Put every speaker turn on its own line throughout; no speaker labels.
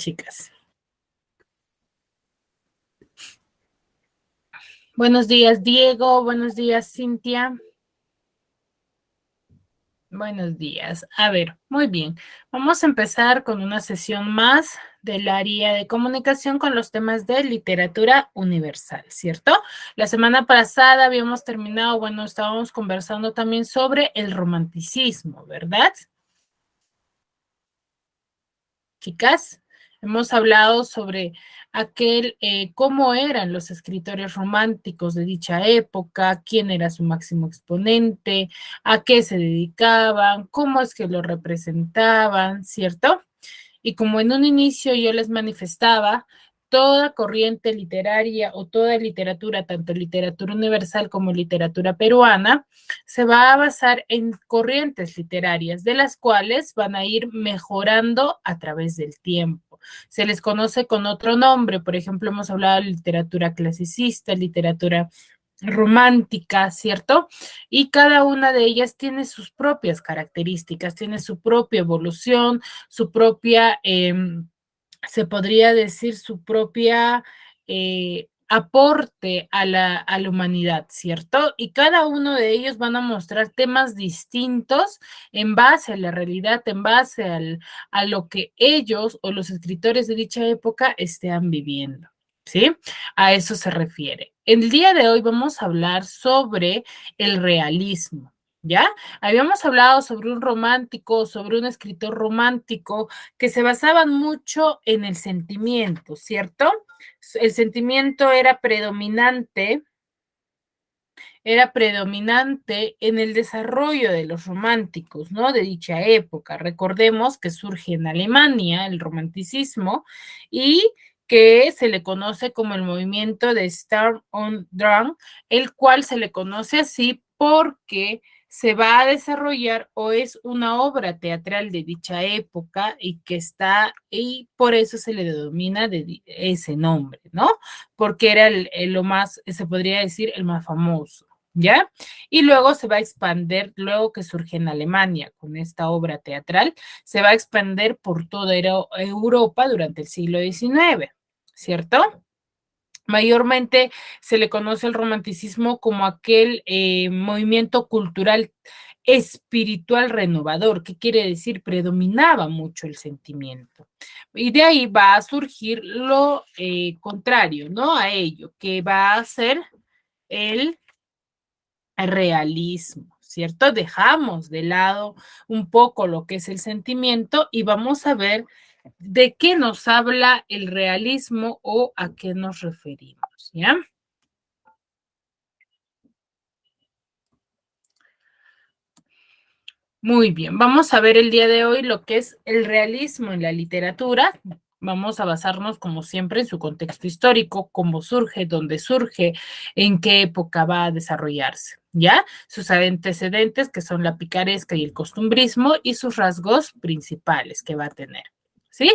Chicas. Buenos días, Diego. Buenos días, Cintia. Buenos días. A ver, muy bien. Vamos a empezar con una sesión más del área de comunicación con los temas de literatura universal, ¿cierto? La semana pasada habíamos terminado, bueno, estábamos conversando también sobre el romanticismo, ¿verdad? Chicas, hemos hablado sobre cómo eran los escritores románticos de dicha época, quién era su máximo exponente, a qué se dedicaban, cómo es que lo representaban, ¿cierto? Y como en un inicio yo les manifestaba, toda corriente literaria o toda literatura, tanto literatura universal como literatura peruana, se va a basar en corrientes literarias, de las cuales van a ir mejorando a través del tiempo. Se les conoce con otro nombre, por ejemplo, hemos hablado de literatura clasicista, literatura romántica, ¿cierto? Y cada una de ellas tiene sus propias características, tiene su propia evolución, su propia, se podría decir, su propia aporte a la humanidad, ¿cierto? Y cada uno de ellos van a mostrar temas distintos en base a la realidad, en base a lo que ellos o los escritores de dicha época estén viviendo. ¿Sí? A eso se refiere. El día de hoy vamos a hablar sobre el realismo, ¿ya? Habíamos hablado sobre un romántico, sobre un escritor romántico que se basaban mucho en el sentimiento, ¿cierto? El sentimiento era predominante en el desarrollo de los románticos, ¿no? De dicha época. Recordemos que surge en Alemania el romanticismo y que se le conoce como el movimiento de Sturm und Drang, el cual se le conoce así porque se va a desarrollar o es una obra teatral de dicha época y que está, y por eso se le denomina de ese nombre, ¿no? Porque era lo más, se podría decir, el más famoso. ¿Ya? Y luego se va a expandir, luego que surge en Alemania con esta obra teatral, se va a expandir por toda Europa durante el siglo XIX, ¿cierto? Mayormente se le conoce el romanticismo como aquel movimiento cultural espiritual renovador, ¿qué quiere decir? Predominaba mucho el sentimiento. Y de ahí va a surgir lo contrario, ¿no? A ello, que va a ser el realismo, ¿cierto? Dejamos de lado un poco lo que es el sentimiento y vamos a ver de qué nos habla el realismo o a qué nos referimos, ¿ya? Muy bien, vamos a ver el día de hoy lo que es el realismo en la literatura. Vamos a basarnos, como siempre, en su contexto histórico, cómo surge, dónde surge, en qué época va a desarrollarse, ¿ya? Sus antecedentes, que son la picaresca y el costumbrismo, y sus rasgos principales que va a tener, ¿sí?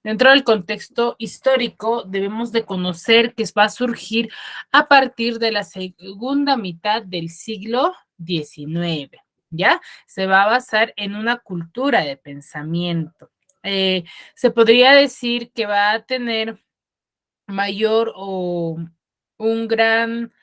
Dentro del contexto histórico, debemos de conocer que va a surgir a partir de la segunda mitad del siglo XIX, ¿ya? Se va a basar en una cultura de pensamiento. Se podría decir que va a tener mayor o un gran,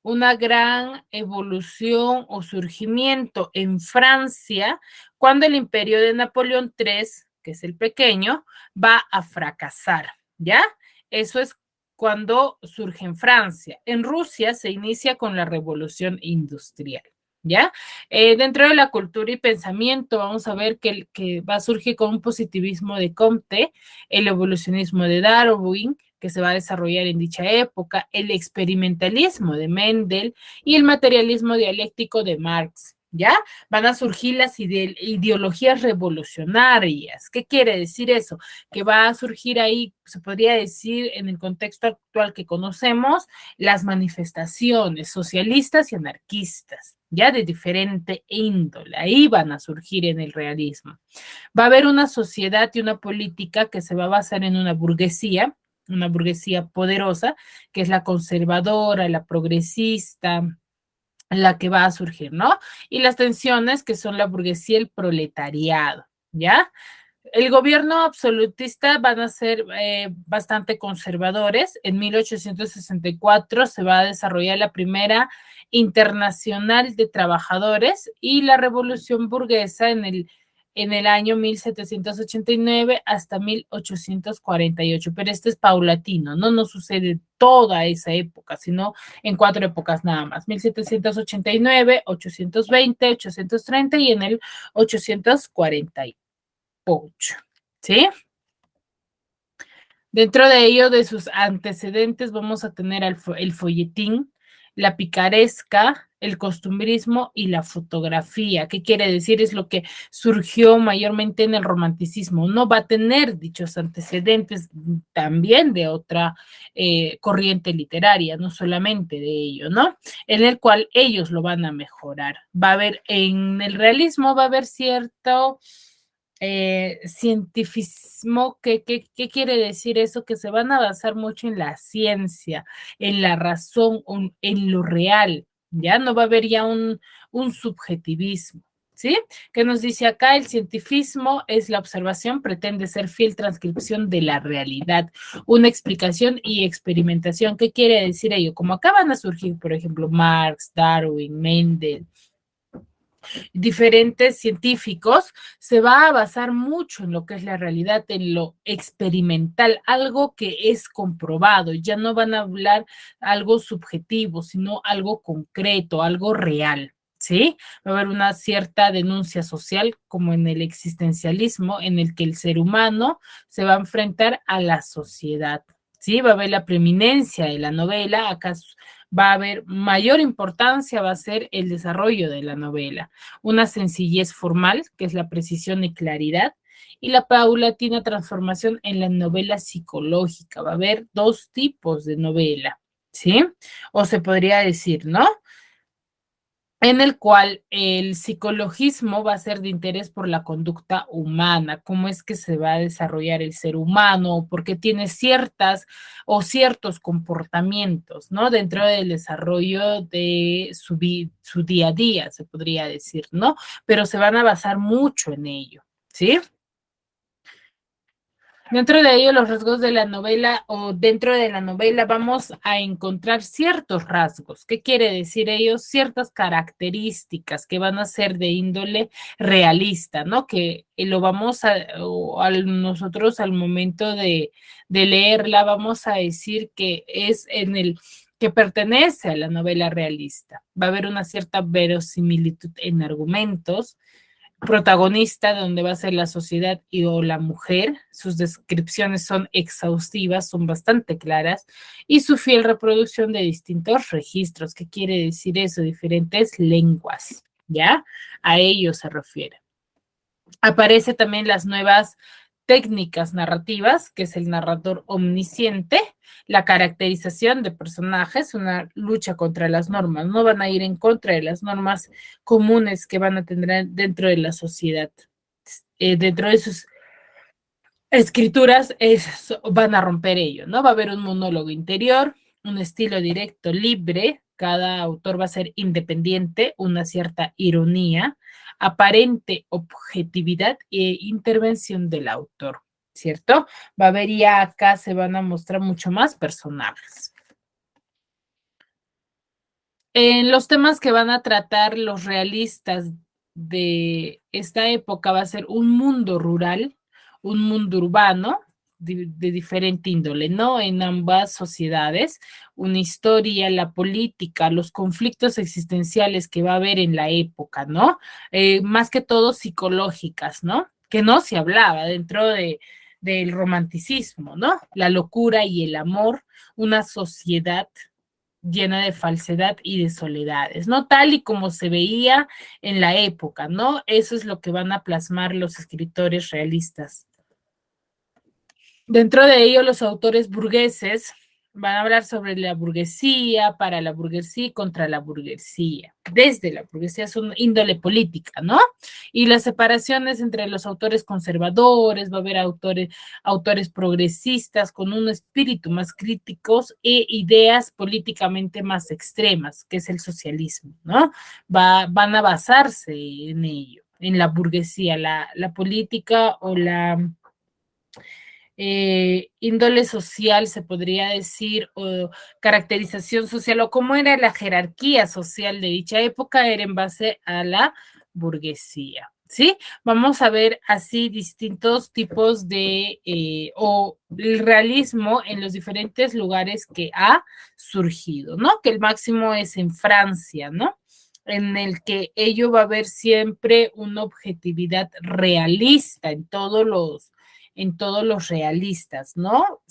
una gran evolución o surgimiento en Francia cuando el imperio de Napoleón III, que es el pequeño, va a fracasar, ¿ya? Eso es cuando surge en Francia. En Rusia se inicia con la revolución industrial. ¿Ya? Dentro de la cultura y pensamiento vamos a ver que va a surgir con un positivismo de Comte, el evolucionismo de Darwin, que se va a desarrollar en dicha época, el experimentalismo de Mendel y el materialismo dialéctico de Marx. ¿Ya? Van a surgir las ideologías revolucionarias. ¿Qué quiere decir eso? Que va a surgir ahí, se podría decir en el contexto actual que conocemos, las manifestaciones socialistas y anarquistas, ya de diferente índole. Ahí van a surgir en el realismo. Va a haber una sociedad y una política que se va a basar en una burguesía poderosa, que es la conservadora, la progresista, la que va a surgir, ¿no? Y las tensiones que son la burguesía y el proletariado, ¿ya? El gobierno absolutista van a ser bastante conservadores. En 1864 se va a desarrollar la primera internacional de trabajadores y la revolución burguesa en el año 1789 hasta 1848, pero este es paulatino, no sucede toda esa época, sino en 4 épocas nada más, 1789, 820, 830 y en el 848. ¿Sí? Dentro de ello, de sus antecedentes, vamos a tener el folletín, la picaresca, el costumbrismo y la fotografía. ¿Qué quiere decir? Es lo que surgió mayormente en el romanticismo. No va a tener dichos antecedentes también de otra corriente literaria, no solamente de ello, ¿no? En el cual ellos lo van a mejorar. Va a haber, en el realismo va a haber cierto cientificismo. ¿Qué quiere decir eso? Que se van a basar mucho en la ciencia, en la razón, en lo real, ¿ya? No va a haber ya un subjetivismo, ¿sí? ¿Qué nos dice acá? El cientifismo es la observación, pretende ser fiel transcripción de la realidad, una explicación y experimentación. ¿Qué quiere decir ello? Como acá van a surgir, por ejemplo, Marx, Darwin, Mendel, diferentes científicos, se va a basar mucho en lo que es la realidad, en lo experimental, algo que es comprobado. Ya no van a hablar algo subjetivo, sino algo concreto, algo real. ¿Sí? Va a haber una cierta denuncia social, como en el existencialismo, en el que el ser humano se va a enfrentar a la sociedad. ¿Sí? Va a haber la preeminencia de la novela. Acá va a haber mayor importancia, va a ser el desarrollo de la novela, una sencillez formal, que es la precisión y claridad, y la paulatina transformación en la novela psicológica. Va a haber 2 tipos de novela, ¿sí? O se podría decir, ¿no? En el cual el psicologismo va a ser de interés por la conducta humana, cómo es que se va a desarrollar el ser humano, porque tiene ciertas o ciertos comportamientos, ¿no? Dentro del desarrollo de su día a día, se podría decir, ¿no? Pero se van a basar mucho en ello, ¿sí? Dentro de ello, los rasgos de la novela o dentro de la novela vamos a encontrar ciertos rasgos. ¿Qué quiere decir ellos? Ciertas características que van a ser de índole realista, ¿no? Que lo vamos nosotros al momento de leerla, vamos a decir que es en el que pertenece a la novela realista. Va a haber una cierta verosimilitud en argumentos, protagonista, donde va a ser la sociedad y o la mujer. Sus descripciones son exhaustivas, son bastante claras, y su fiel reproducción de distintos registros. ¿Qué quiere decir eso? Diferentes lenguas, ¿ya? A ello se refiere. Aparece también las nuevas técnicas narrativas, que es el narrador omnisciente, la caracterización de personajes, una lucha contra las normas. No van a ir en contra de las normas comunes que van a tener dentro de la sociedad. Dentro de sus escrituras van a romper ello, ¿no? Va a haber un monólogo interior, un estilo directo, libre, cada autor va a ser independiente, una cierta ironía, aparente objetividad e intervención del autor, ¿cierto? Va a haber ya acá se van a mostrar mucho más personajes. En los temas que van a tratar los realistas de esta época va a ser un mundo rural, un mundo urbano de diferente índole, ¿no? En ambas sociedades, una historia, la política, los conflictos existenciales que va a haber en la época, ¿no? Más que todo psicológicas, ¿no? Que no se hablaba dentro del romanticismo, ¿no? La locura y el amor, una sociedad llena de falsedad y de soledades, ¿no? Tal y como se veía en la época, ¿no? Eso es lo que van a plasmar los escritores realistas. Dentro de ello, los autores burgueses van a hablar sobre la burguesía, para la burguesía y contra la burguesía. Desde la burguesía es una índole política, ¿no? Y las separaciones entre los autores conservadores, va a haber autores progresistas con un espíritu más críticos e ideas políticamente más extremas, que es el socialismo, ¿no? Van a basarse en ello. en la burguesía, la política o la índole social, se podría decir, o caracterización social, o cómo era la jerarquía social de dicha época, era en base a la burguesía. ¿Sí? Vamos a ver así distintos tipos de, o el realismo en los diferentes lugares que ha surgido, ¿no? Que el máximo es en Francia, ¿no? En el que ello va a haber siempre una objetividad realista en todos los realistas, ¿no?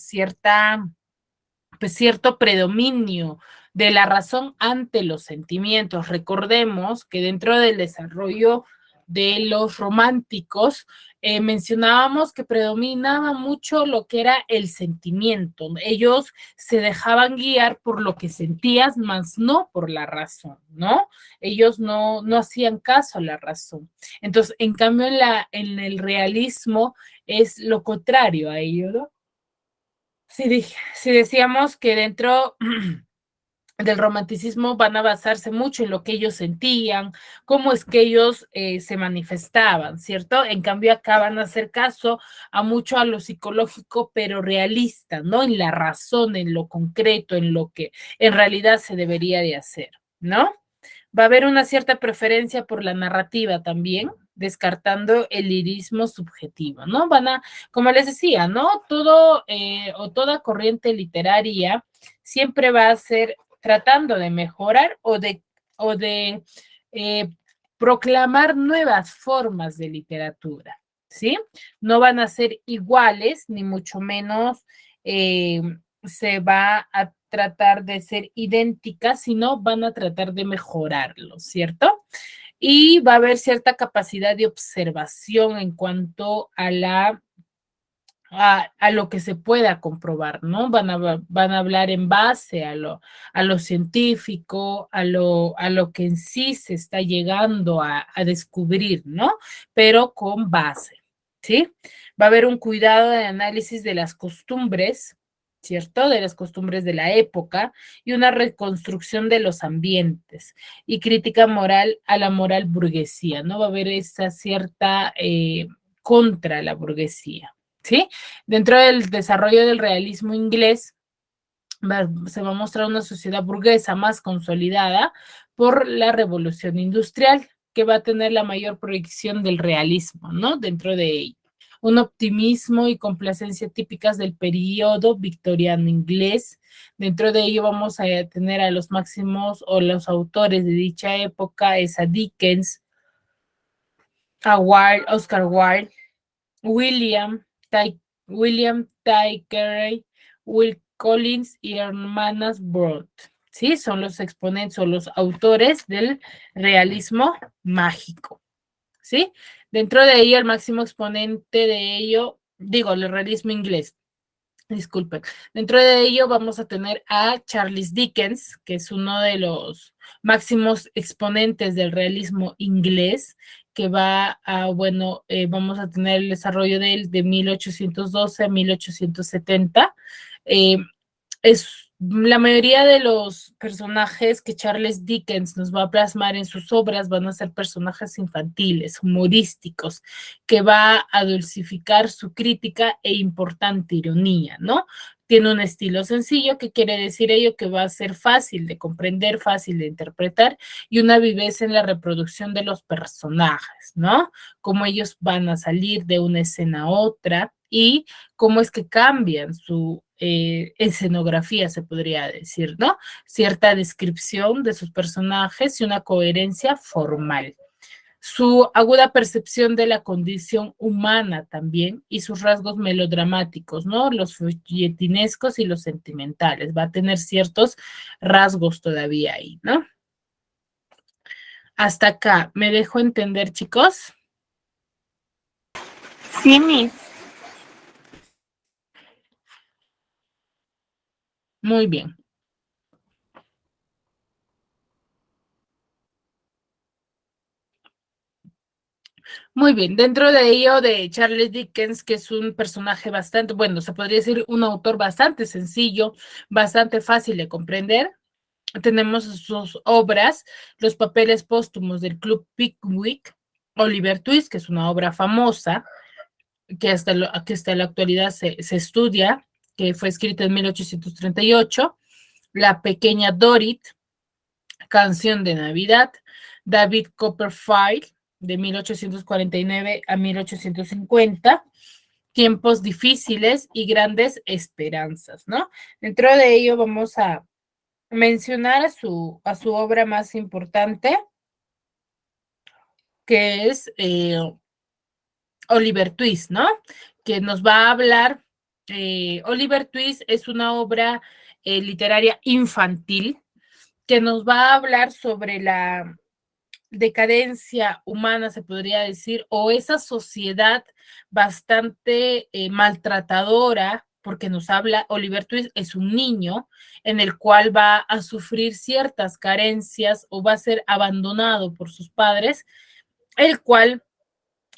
Pues cierto predominio de la razón ante los sentimientos. Recordemos que dentro del desarrollo de los románticos, mencionábamos que predominaba mucho lo que era el sentimiento. Ellos se dejaban guiar por lo que sentías, más no por la razón, ¿no? Ellos no hacían caso a la razón. Entonces, en cambio, en el realismo es lo contrario a ello, ¿no? Si decíamos que dentro del romanticismo van a basarse mucho en lo que ellos sentían, cómo es que ellos se manifestaban, ¿cierto? En cambio acá van a hacer caso a mucho a lo psicológico, pero realista, ¿no? En la razón, en lo concreto, en lo que en realidad se debería de hacer, ¿no? Va a haber una cierta preferencia por la narrativa también, descartando el lirismo subjetivo, ¿no? Como les decía, ¿no? Todo o toda corriente literaria siempre va a ser tratando de mejorar o de eh, proclamar nuevas formas de literatura, ¿sí? No van a ser iguales, ni mucho menos eh, se va a tratar de ser idénticas, sino van a tratar de mejorarlo, ¿cierto? Y va a haber cierta capacidad de observación en cuanto a lo que se pueda comprobar, ¿no? Van a hablar en base a lo científico, a lo que en sí se está llegando a descubrir, ¿no? Pero con base, ¿sí? Va a haber un cuidado de análisis de las costumbres, ¿cierto? De las costumbres de la época y una reconstrucción de los ambientes y crítica moral a la moral burguesía, ¿no? Va a haber esa cierta contra la burguesía. ¿Sí? Dentro del desarrollo del realismo inglés, se va a mostrar una sociedad burguesa más consolidada por la revolución industrial, que va a tener la mayor proyección del realismo, ¿no? Dentro de ello. Un optimismo y complacencia típicas del periodo victoriano inglés. Dentro de ello vamos a tener a los máximos o los autores de dicha época, es a Dickens, a Wilde, Oscar Wilde, William, Ty William Thackeray, Will Collins y Hermanas Broad. Sí, son los exponentes o los autores del realismo mágico. ¿Sí? Dentro de ello, el máximo exponente de ello, digo, el realismo inglés. Disculpen. Dentro de ello vamos a tener a Charles Dickens, que es uno de los máximos exponentes del realismo inglés, que va a, bueno, vamos a tener el desarrollo de él de 1812 a 1870. Eh, es la mayoría de los personajes que Charles Dickens nos va a plasmar en sus obras van a ser personajes infantiles, humorísticos, que va a dulcificar su crítica e importante ironía, ¿no? Tiene un estilo sencillo, que quiere decir ello que va a ser fácil de comprender, fácil de interpretar y una viveza en la reproducción de los personajes, ¿no? Cómo ellos van a salir de una escena a otra y cómo es que cambian su escenografía, se podría decir, ¿no? Cierta descripción de sus personajes y una coherencia formal. Su aguda percepción de la condición humana también y sus rasgos melodramáticos, ¿no? Los folletinescos y los sentimentales. Va a tener ciertos rasgos todavía ahí, ¿no? Hasta acá, ¿me dejo entender, chicos?
Sí, Miss.
Muy bien. Muy bien, dentro de ello de Charles Dickens, que es un personaje bastante, bueno, se podría decir un autor bastante sencillo, bastante fácil de comprender. Tenemos sus obras, Los papeles póstumos del Club Pickwick, Oliver Twist, que es una obra famosa, que hasta la actualidad se estudia, que fue escrita en 1838, La pequeña Dorrit, Canción de Navidad, David Copperfield, de 1849 a 1850, Tiempos difíciles y grandes esperanzas, ¿no? Dentro de ello vamos a mencionar a su obra más importante, que es Oliver Twist, ¿no? Que nos va a hablar. Oliver Twist es una obra literaria infantil que nos va a hablar sobre la decadencia humana, se podría decir, o esa sociedad bastante maltratadora, porque nos habla, Oliver Twist es un niño en el cual va a sufrir ciertas carencias o va a ser abandonado por sus padres, el cual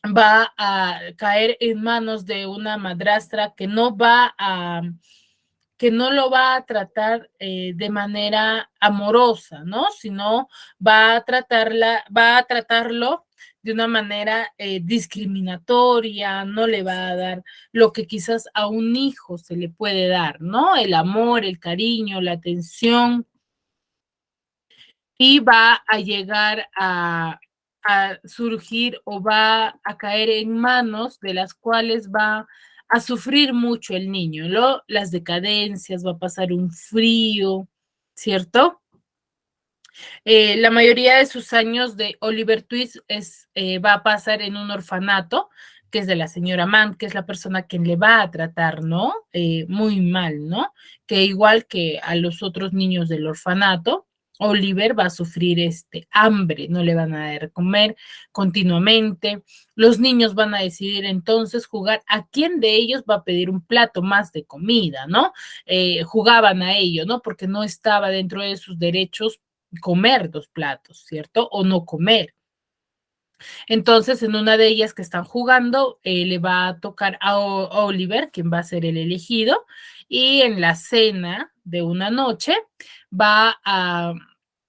va a caer en manos de una madrastra que no lo va a tratar de manera amorosa, ¿no? Sino va a tratarlo de una manera discriminatoria, no le va a dar lo que quizás a un hijo se le puede dar, ¿no? El amor, el cariño, la atención, y va a llegar a surgir o va a caer en manos de las cuales va a sufrir mucho el niño, ¿no? Las decadencias, va a pasar un frío, ¿cierto? La mayoría de sus años de Oliver Twist va a pasar en un orfanato, que es de la señora Mann, que es la persona quien le va a tratar, ¿no? Muy mal, ¿no? Que igual que a los otros niños del orfanato, Oliver va a sufrir hambre, no le van a dar comer continuamente. Los niños van a decidir entonces jugar a quién de ellos va a pedir un plato más de comida, ¿no? Jugaban a ello, ¿no? Porque no estaba dentro de sus derechos comer dos platos, ¿cierto? O no comer. Entonces, en una de ellas que están jugando, le va a tocar a Oliver, quien va a ser el elegido, y en la cena de una noche va a,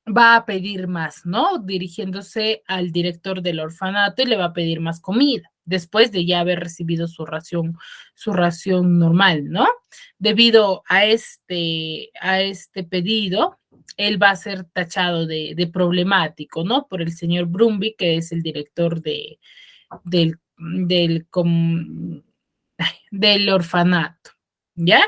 va a pedir más, ¿no? Dirigiéndose al director del orfanato y le va a pedir más comida, después de ya haber recibido su ración normal, ¿no? Debido a este pedido, él va a ser tachado de problemático, ¿no? Por el señor Brumby, que es el director del, del orfanato, ¿ya?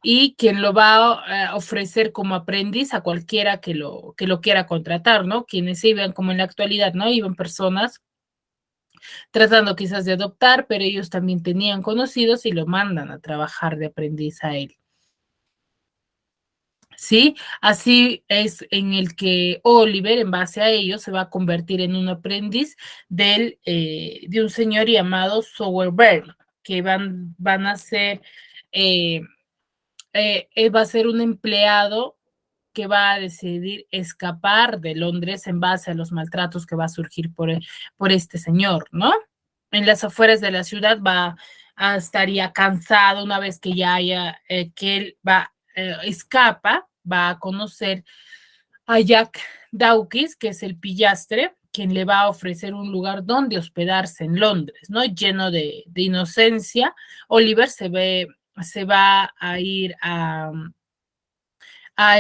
Y quien lo va a ofrecer como aprendiz a cualquiera que lo quiera contratar, ¿no? Quienes iban, como en la actualidad, ¿no? Iban personas tratando quizás de adoptar, pero ellos también tenían conocidos y lo mandan a trabajar de aprendiz a él. ¿Sí? Así es en el que Oliver, en base a ello, se va a convertir en un aprendiz de un señor llamado Sowerberry, que van a ser, va a ser un empleado que va a decidir escapar de Londres en base a los maltratos que va a surgir por este señor, ¿no? En las afueras de la ciudad estaría cansado una vez que ya haya, que él escapa, va a conocer a Jack Dawkins, que es el pillastre, quien le va a ofrecer un lugar donde hospedarse en Londres, ¿no? Lleno de inocencia. Oliver se va a ir a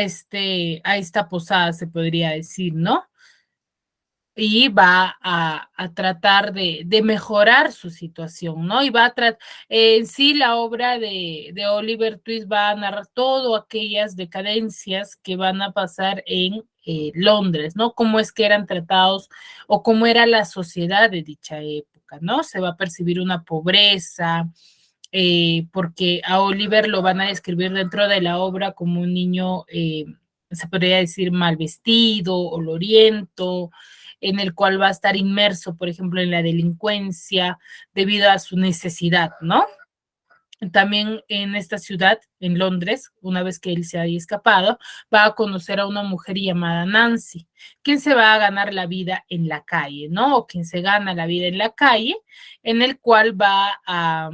esta posada, se podría decir, ¿no? Y va a tratar de mejorar su situación, ¿no? Y va a tratar, en sí la obra de Oliver Twist va a narrar todas aquellas decadencias que van a pasar en Londres, ¿no? Cómo es que eran tratados o cómo era la sociedad de dicha época, ¿no? Se va a percibir una pobreza, porque a Oliver lo van a describir dentro de la obra como un niño, se podría decir, mal vestido, oloriento, en el cual va a estar inmerso, por ejemplo, en la delincuencia debido a su necesidad, ¿no? También en esta ciudad, en Londres, una vez que él se haya escapado, va a conocer a una mujer llamada Nancy, quien se va a ganar la vida en la calle, ¿no? O quien se gana la vida en la calle, en el cual va a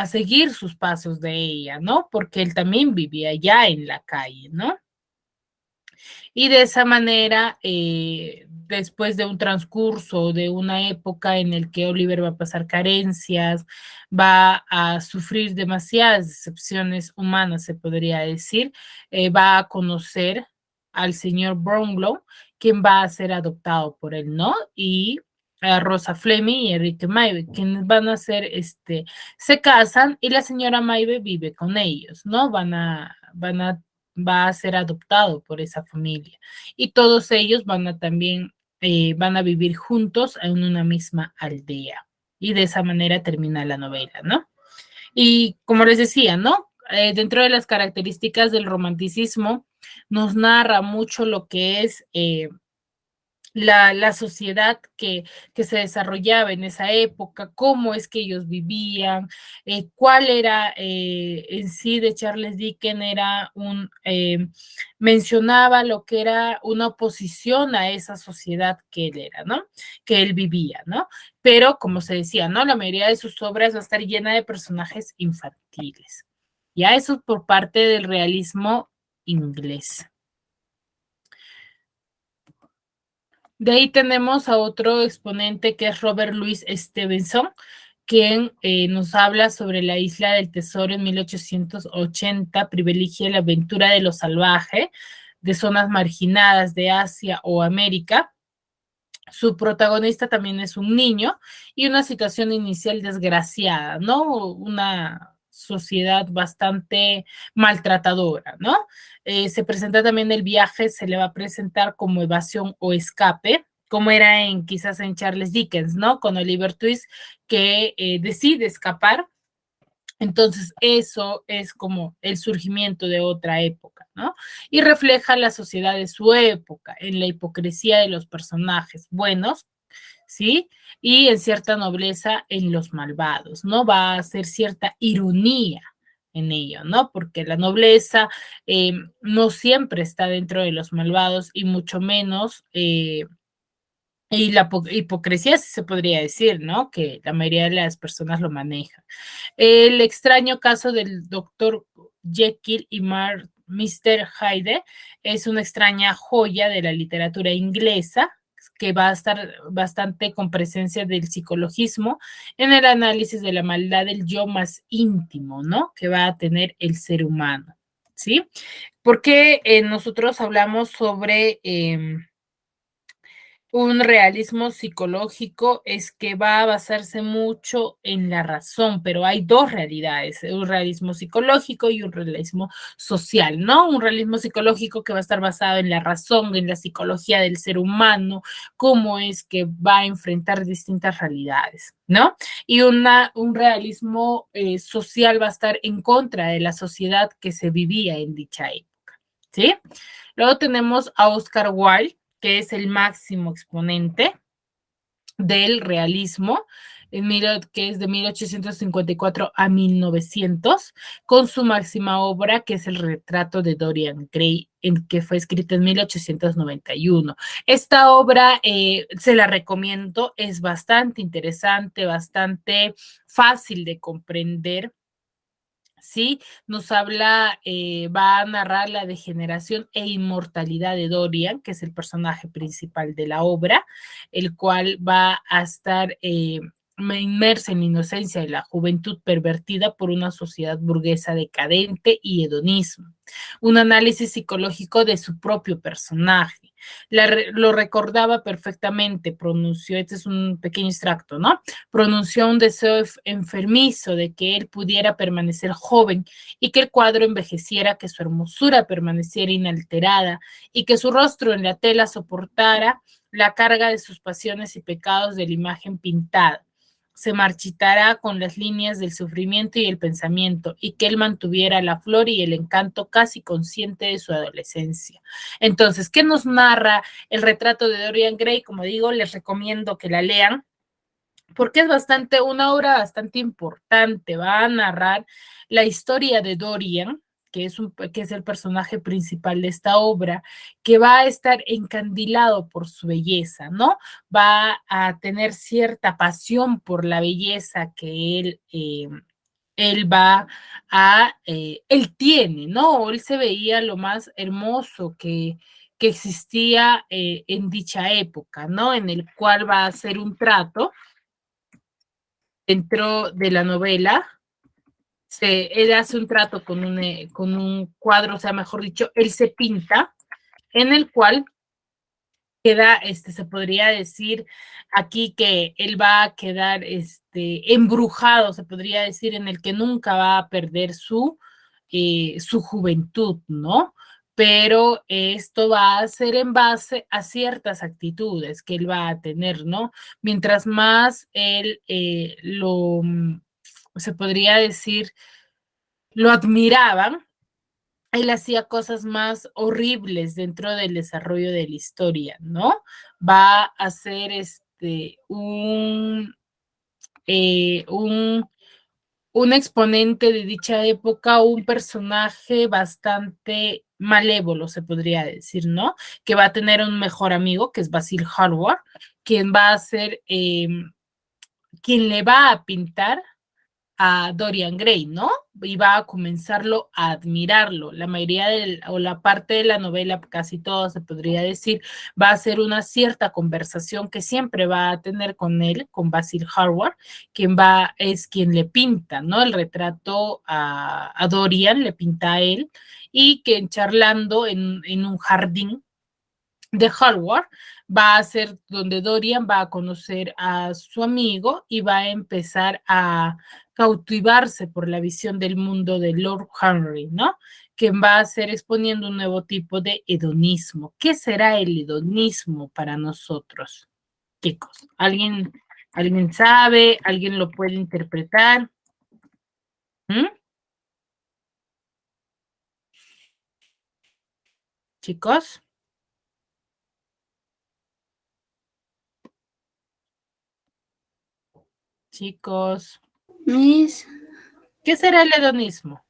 seguir sus pasos de ella, ¿no? Porque él también vivía ya en la calle, ¿no? Y de esa manera después de un transcurso de una época en el que Oliver va a pasar carencias, va a sufrir demasiadas decepciones humanas, se podría decir, va a conocer al señor Brownlow, quien va a ser adoptado por él, ¿no? Y a Rosa Fleming y Enrique Maybe, quienes van a ser, se casan y la señora Maybe vive con ellos, ¿no? Va a ser adoptado por esa familia y todos ellos van a también, van a vivir juntos en una misma aldea y de esa manera termina la novela, ¿no? Y como les decía, ¿no? Dentro de las características del romanticismo, nos narra mucho lo que es la sociedad que se desarrollaba en esa época, cómo es que ellos vivían, cuál era en sí de Charles Dickens, mencionaba lo que era una oposición a esa sociedad que él era, ¿no? Que él vivía, ¿no? Pero como se decía, ¿no? La mayoría de sus obras va a estar llena de personajes infantiles. Ya eso por parte del realismo inglés. De ahí tenemos a otro exponente que es Robert Louis Stevenson, quien nos habla sobre la isla del tesoro en 1880, privilegia la aventura de lo salvaje, de zonas marginadas de Asia o América. Su protagonista también es un niño y una situación inicial desgraciada, ¿no? Una sociedad bastante maltratadora, ¿no? Se presenta también el viaje, se le va a presentar como evasión o escape, como era quizás en Charles Dickens, ¿no? Con Oliver Twist, que decide escapar. Entonces, eso es como el surgimiento de otra época, ¿no? Y refleja la sociedad de su época, en la hipocresía de los personajes buenos, ¿sí? Y en cierta nobleza en los malvados, ¿no? Va a hacer cierta ironía en ello, ¿no? Porque la nobleza no siempre está dentro de los malvados y mucho menos y la hipocresía, sí se podría decir, ¿no? Que la mayoría de las personas lo manejan. El extraño caso del doctor Jekyll y Mr. Hyde es una extraña joya de la literatura inglesa que va a estar bastante con presencia del psicologismo en el análisis de la maldad del yo más íntimo, ¿no? Que va a tener el ser humano, ¿sí? Porque nosotros hablamos sobre un realismo psicológico es que va a basarse mucho en la razón, pero hay dos realidades, un realismo psicológico y un realismo social, ¿no? Un realismo psicológico que va a estar basado en la razón, en la psicología del ser humano, cómo es que va a enfrentar distintas realidades, ¿no? Y un realismo social va a estar en contra de la sociedad que se vivía en dicha época, ¿sí? Luego tenemos a Oscar Wilde, que es el máximo exponente del realismo, que es de 1854 a 1900, con su máxima obra, que es el retrato de Dorian Gray, que fue escrita en 1891. Esta obra se la recomiendo, es bastante interesante, bastante fácil de comprender. Sí, nos habla, va a narrar la degeneración e inmortalidad de Dorian, que es el personaje principal de la obra, el cual va a estar inmersa en la inocencia de la juventud pervertida por una sociedad burguesa decadente y hedonismo. Un análisis psicológico de su propio personaje. Lo recordaba perfectamente, pronunció, este es un pequeño extracto, ¿no? Pronunció un deseo enfermizo de que él pudiera permanecer joven y que el cuadro envejeciera, que su hermosura permaneciera inalterada y que su rostro en la tela soportara la carga de sus pasiones y pecados de la imagen pintada. Se marchitará con las líneas del sufrimiento y el pensamiento, y que él mantuviera la flor y el encanto casi consciente de su adolescencia. Entonces, ¿qué nos narra el retrato de Dorian Gray? Como digo, les recomiendo que la lean, porque es una obra bastante importante. Va a narrar la historia de Dorian, que es el personaje principal de esta obra, que va a estar encandilado por su belleza, ¿no? Va a tener cierta pasión por la belleza que él tiene, ¿no? Él se veía lo más hermoso que que existía en dicha época, ¿no? En el cual va a hacer un trato dentro de la novela. Él hace un trato con un cuadro, o sea, mejor dicho, él se pinta, en el cual queda, se podría decir aquí que él va a quedar embrujado, se podría decir, en el que nunca va a perder su juventud, ¿no? Pero esto va a ser en base a ciertas actitudes que él va a tener, ¿no? Mientras más él se podría decir, lo admiraban, él hacía cosas más horribles dentro del desarrollo de la historia, ¿no? Va a ser eh, un, un exponente de dicha época, un personaje bastante malévolo, se podría decir, ¿no? Que va a tener un mejor amigo, que es Basil Hallward, quien va a ser quien le va a pintar a Dorian Gray, ¿no? Y va a comenzarlo a admirarlo. La mayoría o la parte de la novela, casi todo se podría decir, va a ser una cierta conversación que siempre va a tener con él, con Basil Hallward, es quien le pinta, ¿no? El retrato a Dorian, le pinta a él, y que charlando en un jardín de Hallward va a ser donde Dorian va a conocer a su amigo y va a empezar a cautivarse por la visión del mundo de Lord Henry, ¿no? Que va a ser exponiendo un nuevo tipo de hedonismo. ¿Qué será el hedonismo para nosotros, chicos? ¿Alguien sabe? ¿Alguien lo puede interpretar? ¿Mm? Chicos, chicos,
Miss,
¿qué será el hedonismo?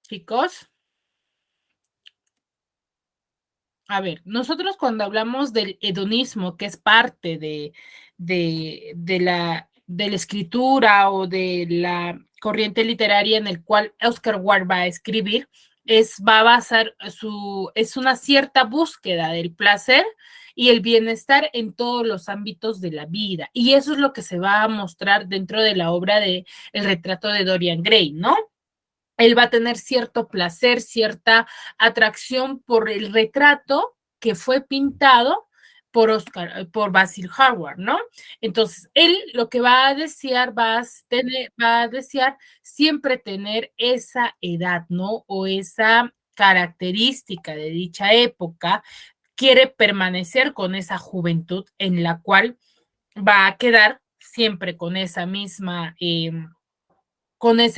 Chicos. A ver, nosotros cuando hablamos del hedonismo, que es parte de la escritura o de la corriente literaria en el cual Oscar Wilde va a escribir, va a basar es una cierta búsqueda del placer y el bienestar en todos los ámbitos de la vida. Y eso es lo que se va a mostrar dentro de la obra de El retrato de Dorian Gray, ¿no? Él va a tener cierto placer, cierta atracción por el retrato que fue pintado por Basil Howard, ¿no? Entonces, él lo que va a desear, va a desear siempre tener esa edad, ¿no? O esa característica de dicha época, quiere permanecer con esa juventud en la cual va a quedar siempre con ese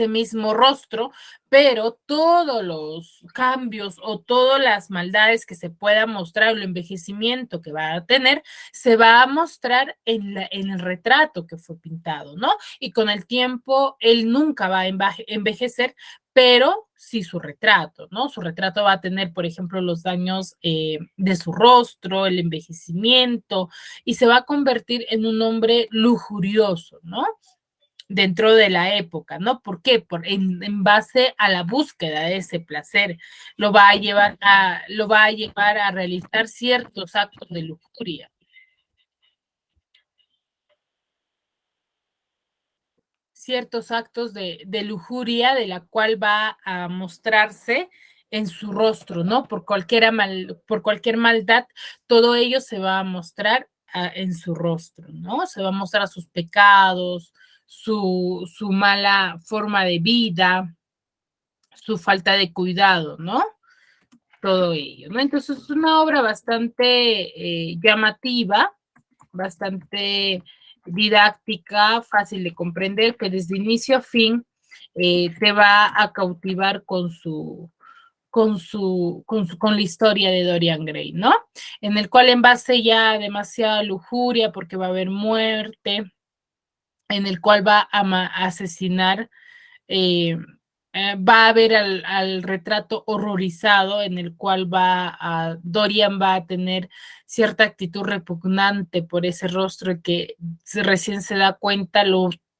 mismo rostro, pero todos los cambios o todas las maldades que se pueda mostrar, el envejecimiento que va a tener, se va a mostrar en el retrato que fue pintado, ¿no? Y con el tiempo, él nunca va a envejecer, pero sí su retrato, ¿no? Su retrato va a tener, por ejemplo, los daños de su rostro, el envejecimiento, y se va a convertir en un hombre lujurioso, ¿no? Dentro de la época, ¿no? ¿Por qué? En base a la búsqueda de ese placer, lo va a llevar a realizar ciertos actos de lujuria, ciertos actos de lujuria de la cual va a mostrarse en su rostro, ¿no? Por cualquier maldad, todo ello se va a mostrar en su rostro, ¿no? Se va a mostrar sus pecados, su mala forma de vida, su falta de cuidado, ¿no? Todo ello, ¿no? Entonces es una obra bastante llamativa bastante didáctica, fácil de comprender, que desde inicio a fin te va a cautivar con la historia de Dorian Gray, ¿no? En el cual en base ya a demasiada lujuria, porque va a haber muerte, en el cual va a asesinar, va a ver al retrato horrorizado, en el cual Dorian va a tener cierta actitud repugnante por ese rostro que recién se da cuenta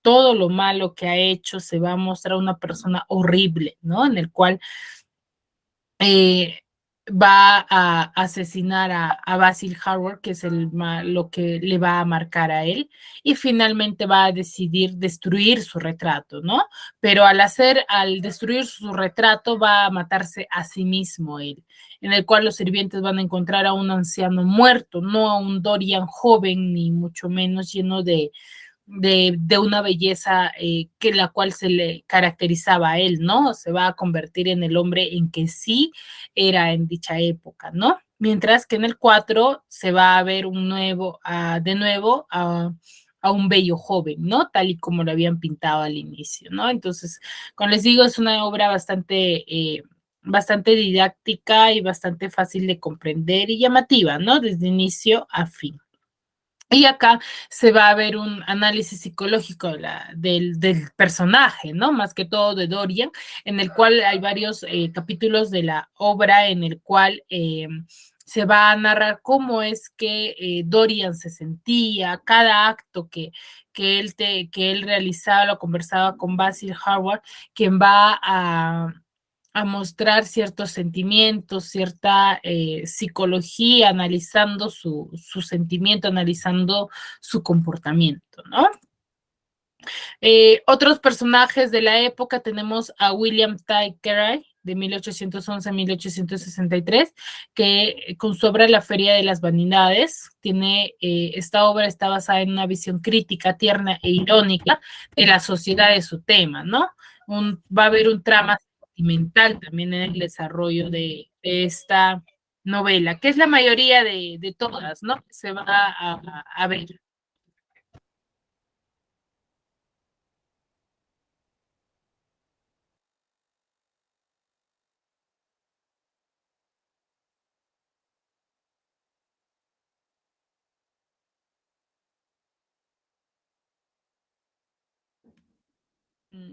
todo lo malo que ha hecho, se va a mostrar una persona horrible, ¿no? En el cual eh, va a asesinar a Basil Howard, que es lo que le va a marcar a él, y finalmente va a decidir destruir su retrato, ¿no? Pero al destruir su retrato, va a matarse a sí mismo él, en el cual los sirvientes van a encontrar a un anciano muerto, no a un Dorian joven, ni mucho menos lleno de una belleza que la cual se le caracterizaba a él, ¿no? Se va a convertir en el hombre en que sí era en dicha época, ¿no? Mientras que en el 4 se va a ver de nuevo a un bello joven, ¿no? Tal y como lo habían pintado al inicio, ¿no? Entonces, como les digo, es una obra bastante didáctica y bastante fácil de comprender y llamativa, ¿no? Desde inicio a fin. Y acá se va a ver un análisis psicológico del personaje, ¿no? Más que todo de Dorian, en el cual hay varios capítulos de la obra en el cual se va a narrar cómo es que Dorian se sentía, cada acto que él realizaba, lo conversaba con Basil Howard, quien va a mostrar ciertos sentimientos, cierta psicología, analizando su sentimiento, analizando su comportamiento, ¿no? Otros personajes de la época tenemos a William Thackeray, de 1811 a 1863, que con su obra La Feria de las Vanidades, esta obra está basada en una visión crítica, tierna e irónica de la sociedad de su tema, ¿no? Va a haber un trama sentimental también en el desarrollo de esta novela, que es la mayoría de todas, ¿no? Se va a ver.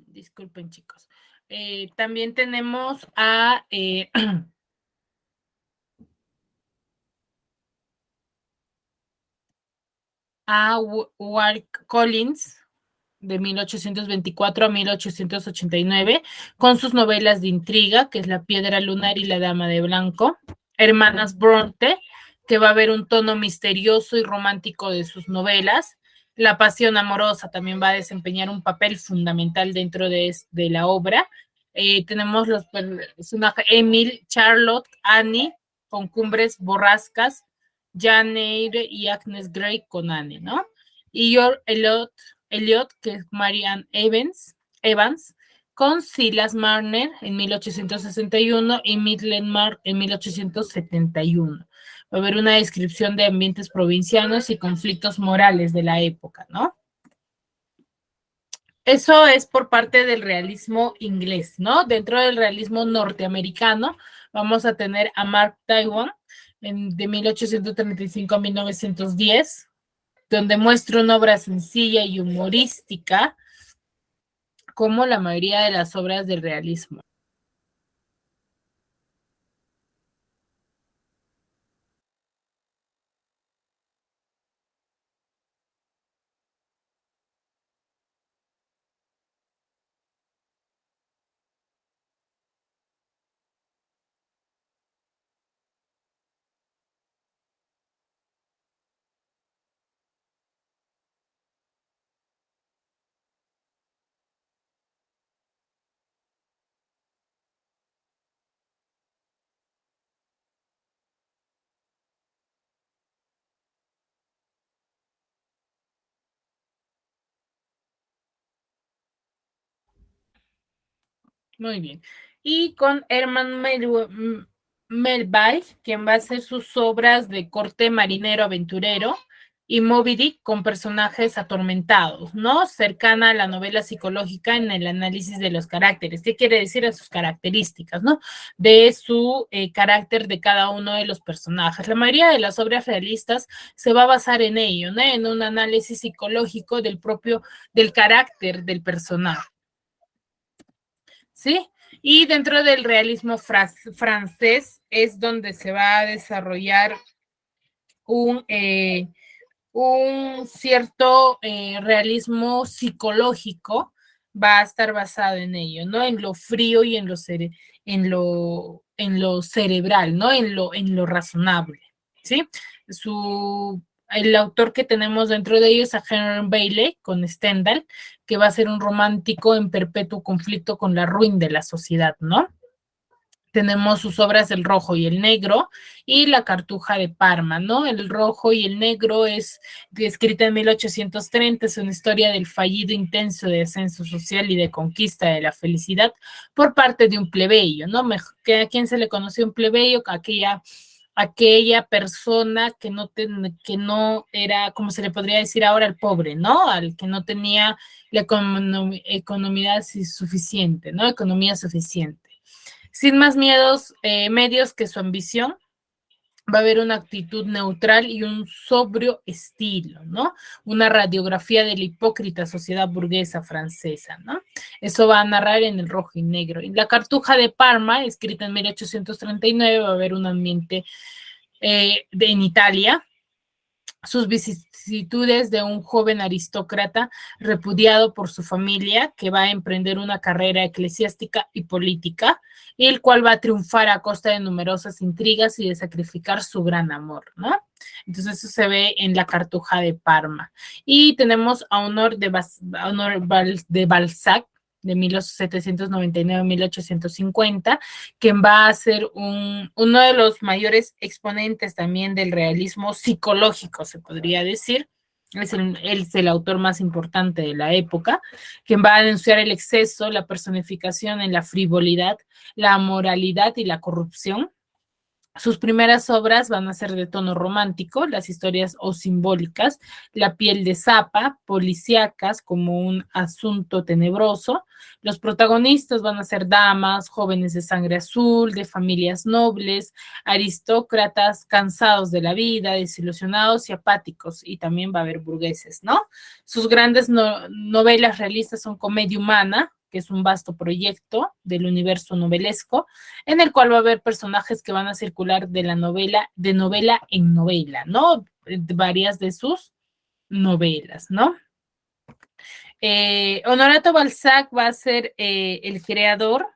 Disculpen, chicos. También tenemos a Warwick Collins, de 1824 a 1889, con sus novelas de intriga, que es La Piedra Lunar y La Dama de Blanco. Hermanas Bronte, que va a haber un tono misterioso y romántico de sus novelas. La pasión amorosa también va a desempeñar un papel fundamental dentro de la obra. Tenemos los personajes Emil, Charlotte, Annie, con Cumbres Borrascas, Jane Eyre y Agnes Grey con Annie, ¿no? Y George Eliot, que es Marianne Evans, con Silas Marner en 1861 y Midland Mark en 1871. Va a haber una descripción de ambientes provincianos y conflictos morales de la época, ¿no? Eso es por parte del realismo inglés, ¿no? Dentro del realismo norteamericano vamos a tener a Mark Twain de 1835 a 1910, donde muestra una obra sencilla y humorística, como la mayoría de las obras del realismo. Muy bien. Y con Herman Melville, quien va a hacer sus obras de corte marinero aventurero, y Moby Dick con personajes atormentados, ¿no? Cercana a la novela psicológica en el análisis de los caracteres. ¿Qué quiere decir? A sus características, ¿no? De su carácter de cada uno de los personajes. La mayoría de las obras realistas se va a basar en ello, ¿no? En un análisis psicológico del carácter del personaje. ¿Sí? Y dentro del realismo francés es donde se va a desarrollar un cierto realismo psicológico, va a estar basado en ello, ¿no? En lo frío y en lo cerebral, ¿no? En lo razonable, ¿sí? El autor que tenemos dentro de ellos es a Henry Bailey con Stendhal, que va a ser un romántico en perpetuo conflicto con la ruina de la sociedad, ¿no? Tenemos sus obras El Rojo y el Negro y La Cartuja de Parma, ¿no? El Rojo y el Negro es escrita en 1830, es una historia del fallido intenso de ascenso social y de conquista de la felicidad por parte de un plebeyo, ¿no? ¿A quién se le conoció un plebeyo? Aquella persona que no era, como se le podría decir ahora, el pobre, ¿no? Al que no tenía la economía suficiente, ¿no? Economía suficiente. Sin más medios que su ambición, va a haber una actitud neutral y un sobrio estilo, ¿no? Una radiografía de la hipócrita sociedad burguesa francesa, ¿no? Eso va a narrar en El Rojo y Negro. Y La Cartuja de Parma, escrita en 1839, va a haber un ambiente en Italia, sus vicisitudes de un joven aristócrata repudiado por su familia que va a emprender una carrera eclesiástica y política, y el cual va a triunfar a costa de numerosas intrigas y de sacrificar su gran amor, ¿no? Entonces eso se ve en La Cartuja de Parma. Y tenemos a Honor de Balzac, de 1799-1850, quien va a ser uno de los mayores exponentes también del realismo psicológico, se podría decir. Él es el autor más importante de la época, quien va a denunciar el exceso, la personificación en la frivolidad, la moralidad y la corrupción. Sus primeras obras van a ser de tono romántico, las historias o simbólicas, La piel de Zapa, policíacas como un asunto tenebroso. Los protagonistas van a ser damas, jóvenes de sangre azul, de familias nobles, aristócratas, cansados de la vida, desilusionados y apáticos, y también va a haber burgueses, ¿no? Sus grandes novelas realistas son Comedia Humana, que es un vasto proyecto del universo novelesco, en el cual va a haber personajes que van a circular de novela en novela, ¿no? Varias de sus novelas, ¿no? Honorato Balzac va a ser el creador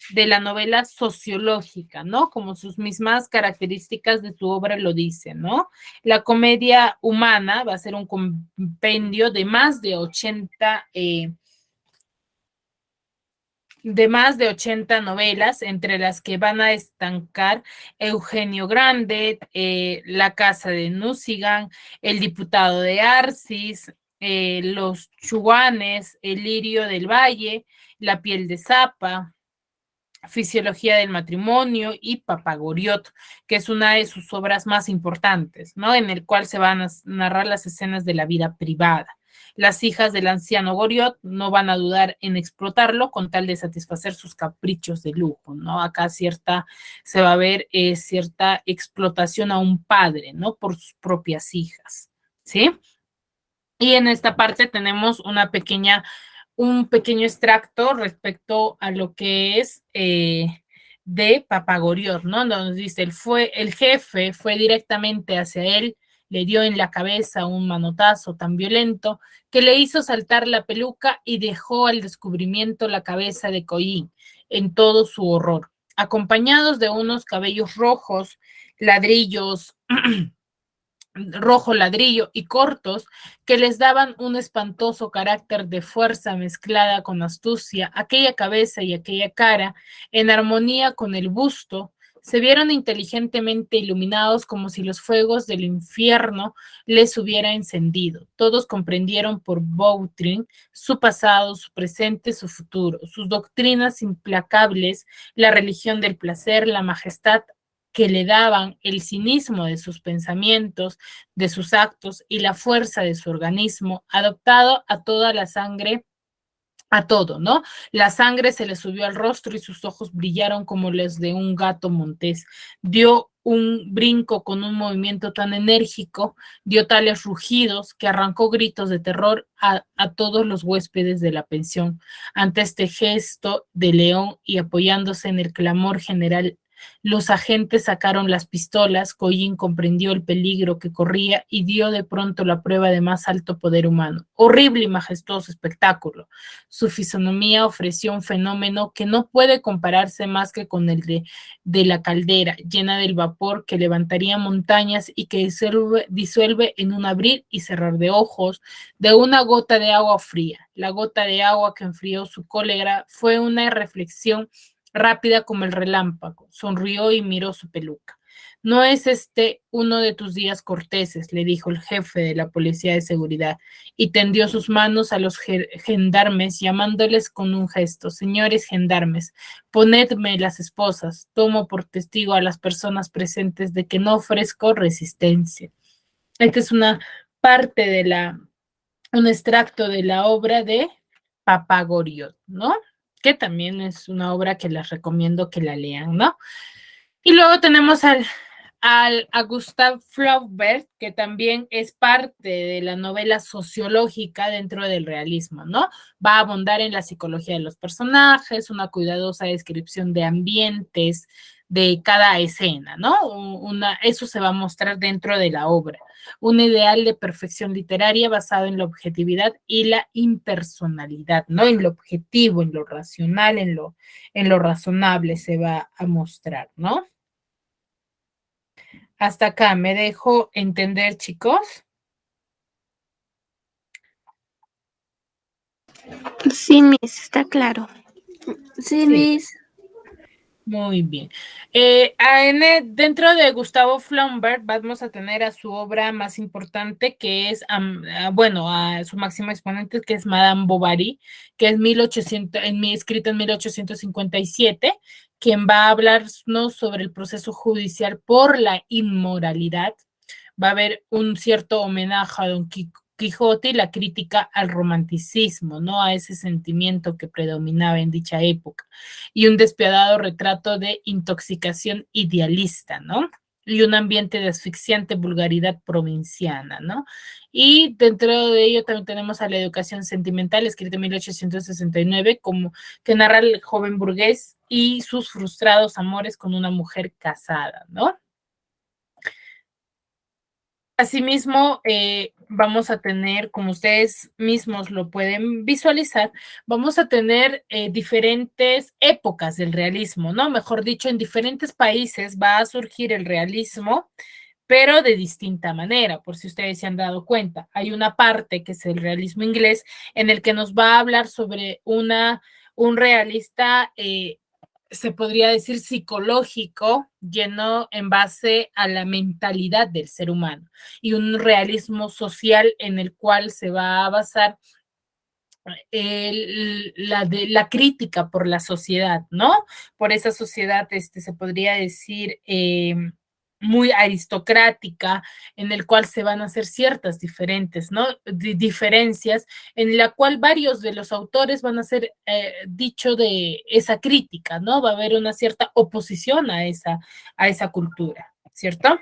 de la novela sociológica, ¿no? Como sus mismas características de su obra lo dicen, ¿no? La comedia humana va a ser un compendio de más de 80 novelas, entre las que van a estancar Eugenio Grande, La casa de Nucingen, El diputado de Arcis, Los Chuanes, El lirio del valle, La piel de Zapa, Fisiología del matrimonio y Papagoriot, que es una de sus obras más importantes, ¿no? En el cual se van a narrar las escenas de la vida privada. Las hijas del anciano Goriot no van a dudar en explotarlo con tal de satisfacer sus caprichos de lujo, ¿no? Acá se va a ver cierta explotación a un padre, ¿no? Por sus propias hijas, ¿sí? Y en esta parte tenemos un pequeño extracto respecto a lo que es de Papagoriot, ¿no? Nos dice, el jefe fue directamente hacia él, le dio en la cabeza un manotazo tan violento que le hizo saltar la peluca y dejó al descubrimiento la cabeza de Collín en todo su horror, acompañados de unos cabellos rojos, ladrillos rojo ladrillo y cortos que les daban un espantoso carácter de fuerza mezclada con astucia. Aquella cabeza y aquella cara, en armonía con el busto, se vieron inteligentemente iluminados como si los fuegos del infierno les hubiera encendido. Todos comprendieron por Vautrin su pasado, su presente, su futuro, sus doctrinas implacables, la religión del placer, la majestad que le daban el cinismo de sus pensamientos, de sus actos y la fuerza de su organismo, adoptado a toda la sangre, a todo, ¿no? La sangre se le subió al rostro y sus ojos brillaron como los de un gato montés. Dio un brinco con un movimiento tan enérgico, dio tales rugidos que arrancó gritos de terror a todos los huéspedes de la pensión. Ante este gesto de león y apoyándose en el clamor general, los agentes sacaron las pistolas. Collin comprendió el peligro que corría y dio de pronto la prueba de más alto poder humano. Horrible y majestuoso espectáculo. Su fisonomía ofreció un fenómeno que no puede compararse más que con el de la caldera, llena del vapor que levantaría montañas y que disuelve en un abrir y cerrar de ojos de una gota de agua fría. La gota de agua que enfrió su cólera fue una reflexión rápida como el relámpago. Sonrió y miró su peluca. No es este uno de tus días corteses, le dijo el jefe de la policía de seguridad, y tendió sus manos a los gendarmes, llamándoles con un gesto: señores gendarmes, ponedme las esposas, tomo por testigo a las personas presentes de que no ofrezco resistencia. Esta es una parte de un extracto de la obra de Papagoriot, ¿no? Que también es una obra que les recomiendo que la lean, ¿no? Y luego tenemos a Gustave Flaubert, que también es parte de la novela sociológica dentro del realismo, ¿no? Va a abundar en la psicología de los personajes, una cuidadosa descripción de ambientes de cada escena, ¿no? Eso se va a mostrar dentro de la obra. Un ideal de perfección literaria basado en la objetividad y la impersonalidad, ¿no? En lo objetivo, en lo racional, en lo razonable se va a mostrar, ¿no? Hasta acá, ¿me dejo entender, chicos?
Sí, Miss, está claro. Sí,
Sí.
Miss.
Muy bien. Dentro de Gustavo Flaubert vamos a tener a su obra más importante, que es, bueno, a su máxima exponente, que es Madame Bovary, que es escrita en 1857, quien va a hablarnos sobre el proceso judicial por la inmoralidad. Va a haber un cierto homenaje a Don Quijote y la crítica al romanticismo, ¿no? A ese sentimiento que predominaba en dicha época, y un despiadado retrato de intoxicación idealista, ¿no? Y un ambiente de asfixiante vulgaridad provinciana, ¿no? Y dentro de ello también tenemos a La educación sentimental, escrita en 1869, como que narra al joven burgués y sus frustrados amores con una mujer casada, ¿no? Asimismo, vamos a tener, como ustedes mismos lo pueden visualizar, vamos a tener diferentes épocas del realismo, ¿no? Mejor dicho, en diferentes países va a surgir el realismo, pero de distinta manera, por si ustedes se han dado cuenta. Hay una parte que es el realismo inglés, en el que nos va a hablar sobre un realista se podría decir psicológico, lleno en base a la mentalidad del ser humano, y un realismo social en el cual se va a basar la crítica por la sociedad, ¿no? Por esa sociedad, se podría decir, muy aristocrática, en el cual se van a hacer ciertas diferentes, ¿no? Diferencias, en la cual varios de los autores van a ser dicho de esa crítica, ¿no? Va a haber una cierta oposición a esa cultura, ¿cierto?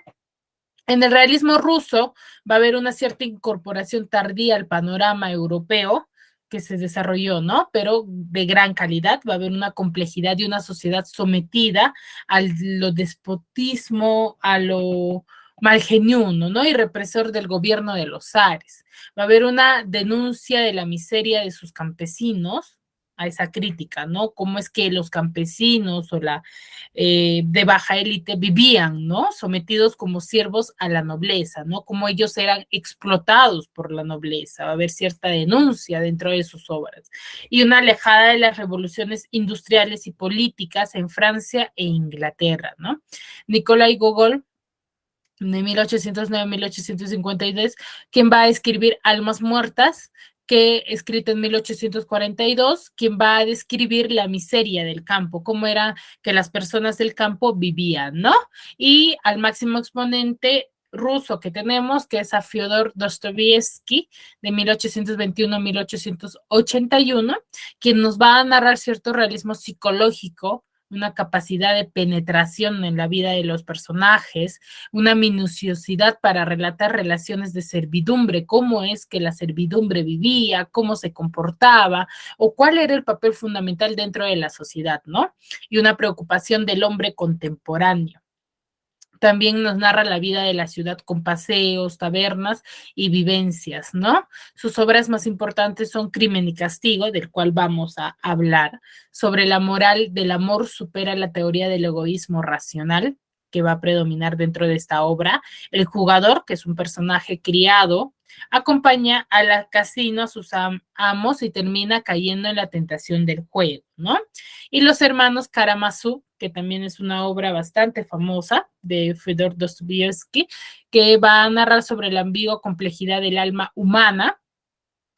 En el realismo ruso va a haber una cierta incorporación tardía al panorama europeo que se desarrolló, ¿no? Pero de gran calidad. Va a haber una complejidad y una sociedad sometida a lo despotismo, a lo malgeniuno, ¿no? Y represor del gobierno de los zares. Va a haber una denuncia de la miseria de sus campesinos, a esa crítica, ¿no? Cómo es que los campesinos o de baja élite vivían, ¿no? Sometidos como siervos a la nobleza, ¿no? Como ellos eran explotados por la nobleza. Va a haber cierta denuncia dentro de sus obras. Y una alejada de las revoluciones industriales y políticas en Francia e Inglaterra, ¿no? Nicolai Gogol, de 1809 a 1852, quien va a escribir Almas Muertas, que escrita en 1842, quien va a describir la miseria del campo, cómo era que las personas del campo vivían, ¿no? Y al máximo exponente ruso que tenemos, que es a Fyodor Dostoyevsky, de 1821 a 1881, quien nos va a narrar cierto realismo psicológico, una capacidad de penetración en la vida de los personajes, una minuciosidad para relatar relaciones de servidumbre, cómo es que la servidumbre vivía, cómo se comportaba o cuál era el papel fundamental dentro de la sociedad, ¿no? Y una preocupación del hombre contemporáneo. También nos narra la vida de la ciudad con paseos, tabernas y vivencias, ¿no? Sus obras más importantes son Crimen y Castigo, del cual vamos a hablar, sobre la moral del amor supera la teoría del egoísmo racional, que va a predominar dentro de esta obra. El jugador, que es un personaje criado, acompaña al casino a sus amos y termina cayendo en la tentación del juego, ¿no? Y Los hermanos Karamazov, que también es una obra bastante famosa de Fyodor Dostoyevsky, que va a narrar sobre la ambigua complejidad del alma humana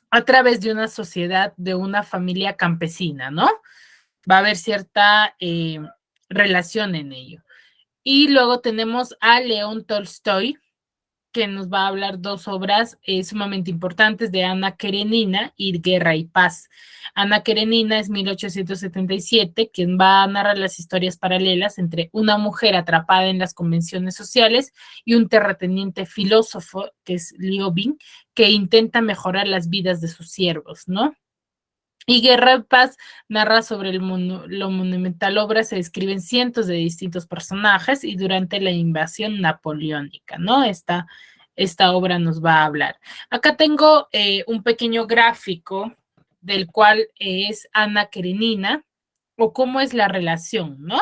a través de una sociedad, de una familia campesina, ¿no? Va a haber cierta relación en ello. Y luego tenemos a León Tolstoy, que nos va a hablar dos obras sumamente importantes de Ana Karenina y Guerra y Paz. Ana Karenina es 1877, quien va a narrar las historias paralelas entre una mujer atrapada en las convenciones sociales y un terrateniente filósofo, que es Liobin, que intenta mejorar las vidas de sus siervos, ¿no? Y Guerra y Paz narra sobre lo monumental obra, se describen cientos de distintos personajes y durante la invasión napoleónica, ¿no? Esta obra nos va a hablar. Acá tengo un pequeño gráfico del cual es Ana Karenina, o cómo es la relación, ¿no?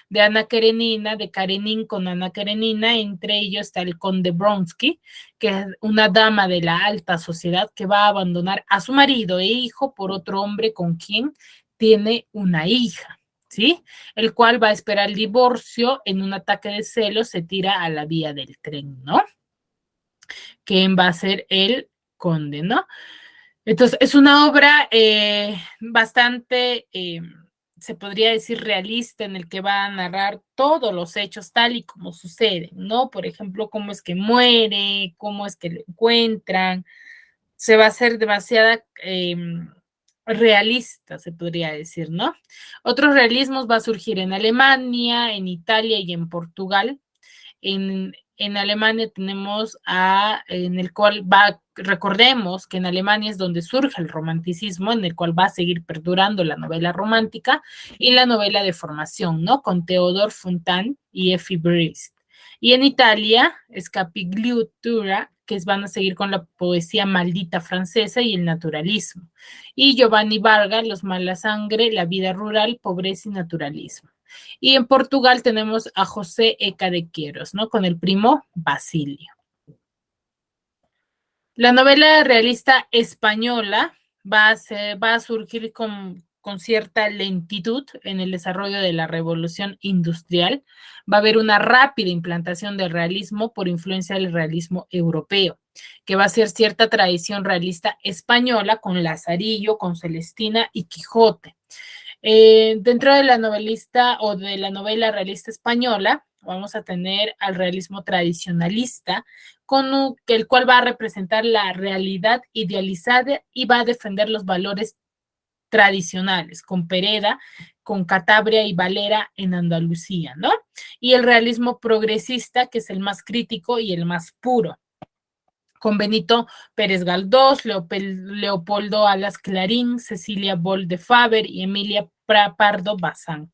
De Ana Karenina, de Karenin con Ana Karenina, entre ellos está el conde Bronsky, que es una dama de la alta sociedad que va a abandonar a su marido e hijo por otro hombre con quien tiene una hija, ¿sí? El cual va a esperar el divorcio, en un ataque de celos se tira a la vía del tren, ¿no? ¿Quién va a ser el conde, no? Entonces, es una obra bastante, se podría decir, realista, en el que va a narrar todos los hechos tal y como suceden, ¿no? Por ejemplo, cómo es que muere, cómo es que lo encuentran. Se va a hacer demasiada realista, se podría decir, ¿no? Otros realismos va a surgir en Alemania, en Italia y en Portugal. En Alemania tenemos en el cual recordemos que en Alemania es donde surge el romanticismo, en el cual va a seguir perdurando la novela romántica y la novela de formación, ¿no? Con Theodor Fontane y Effie Briest. Y en Italia es Capigliutura, que van a seguir con la poesía maldita francesa y el naturalismo. Y Giovanni Vargas, Los mala sangre, la vida rural, pobreza y naturalismo. Y en Portugal tenemos a José Eca de Queiroz, ¿no? Con el primo Basilio. La novela realista española va a surgir con cierta lentitud en el desarrollo de la revolución industrial. Va a haber una rápida implantación del realismo por influencia del realismo europeo, que va a ser cierta tradición realista española con Lazarillo, con Celestina y Quijote. Dentro de la novelista o de la novela realista española, vamos a tener al realismo tradicionalista, el cual va a representar la realidad idealizada y va a defender los valores tradicionales, con Pereda, con Catabria y Valera en Andalucía, ¿no? Y el realismo progresista, que es el más crítico y el más puro, con Benito Pérez Galdós, Leopoldo Alas Clarín, Cecilia Bol de Faber y Emilia Pardo Bazán.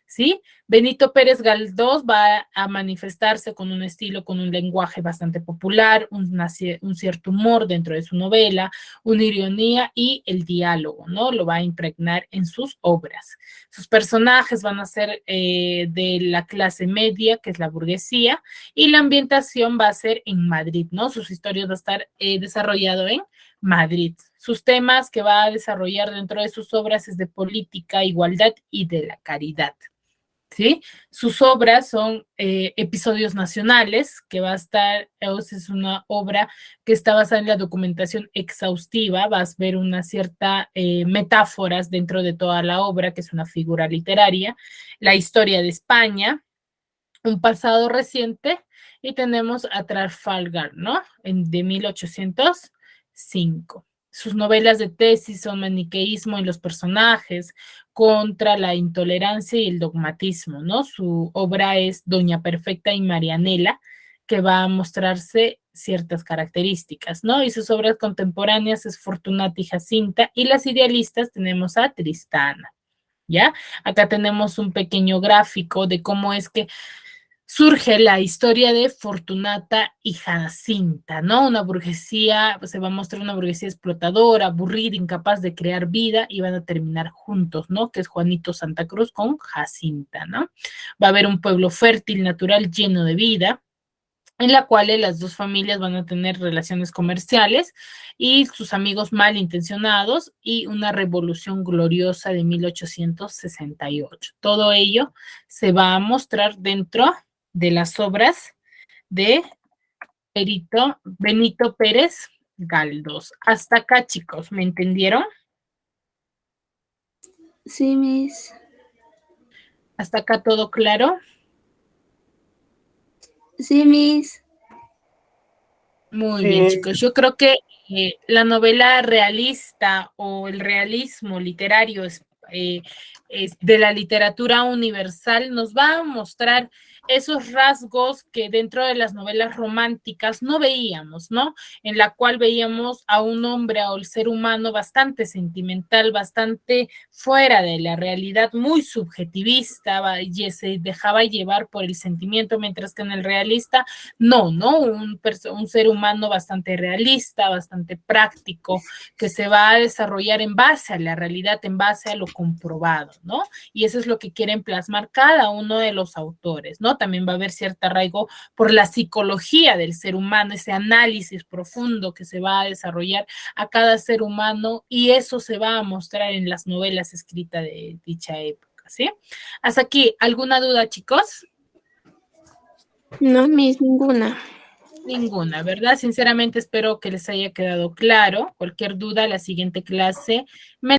¿Sí? Benito Pérez Galdós va a manifestarse con un estilo, con un lenguaje bastante popular, un cierto humor dentro de su novela, una ironía y el diálogo, ¿no? Lo va a impregnar en sus obras. Sus personajes van a ser de la clase media, que es la burguesía, y la ambientación va a ser en Madrid, ¿no? Sus historias va a estar desarrollado en Madrid. Sus temas que va a desarrollar dentro de sus obras es de política, igualdad y de la caridad. ¿sí? Sus obras son episodios nacionales, que va a estar, es una obra que está basada en la documentación exhaustiva, vas a ver una cierta metáforas dentro de toda la obra, que es una figura literaria, la historia de España, un pasado reciente, y tenemos a Trafalgar, ¿no? De 1805. Sus novelas de tesis son maniqueísmo en los personajes, contra la intolerancia y el dogmatismo, ¿no? Su obra es Doña Perfecta y Marianela, que va a mostrarse ciertas características, ¿no? Y sus obras contemporáneas es Fortunata y Jacinta, y las idealistas tenemos a Tristana, ¿ya? Acá tenemos un pequeño gráfico de cómo es que surge la historia de Fortunata y Jacinta, ¿no? Una burguesía, se va a mostrar una burguesía explotadora, aburrida, incapaz de crear vida, y van a terminar juntos, ¿no? Que es Juanito Santa Cruz con Jacinta, ¿no? Va a haber un pueblo fértil, natural, lleno de vida, en la cual las dos familias van a tener relaciones comerciales y sus amigos malintencionados, y una revolución gloriosa de 1868. Todo ello se va a mostrar dentro de las obras de Benito Pérez Galdós. Hasta acá, chicos, ¿me entendieron?
Sí, Miss.
¿Hasta acá todo claro?
Sí, Miss.
Muy bien, chicos. Yo creo que la novela realista o el realismo literario es de la literatura universal nos va a mostrar esos rasgos que dentro de las novelas románticas no veíamos, ¿no? En la cual veíamos a un hombre o el ser humano bastante sentimental, bastante fuera de la realidad, muy subjetivista, y se dejaba llevar por el sentimiento, mientras que en el realista no, ¿no? Un ser humano bastante realista, bastante práctico, que se va a desarrollar en base a la realidad, en base a lo comprobado, ¿no? Y eso es lo que quieren plasmar cada uno de los autores, ¿no? También va a haber cierto arraigo por la psicología del ser humano, ese análisis profundo que se va a desarrollar a cada ser humano, y eso se va a mostrar en las novelas escritas de dicha época, ¿sí? Hasta aquí, ¿alguna duda, chicos?
No, Miss, ninguna.
Ninguna, ¿verdad? Sinceramente espero que les haya quedado claro. Cualquier duda, la siguiente clase me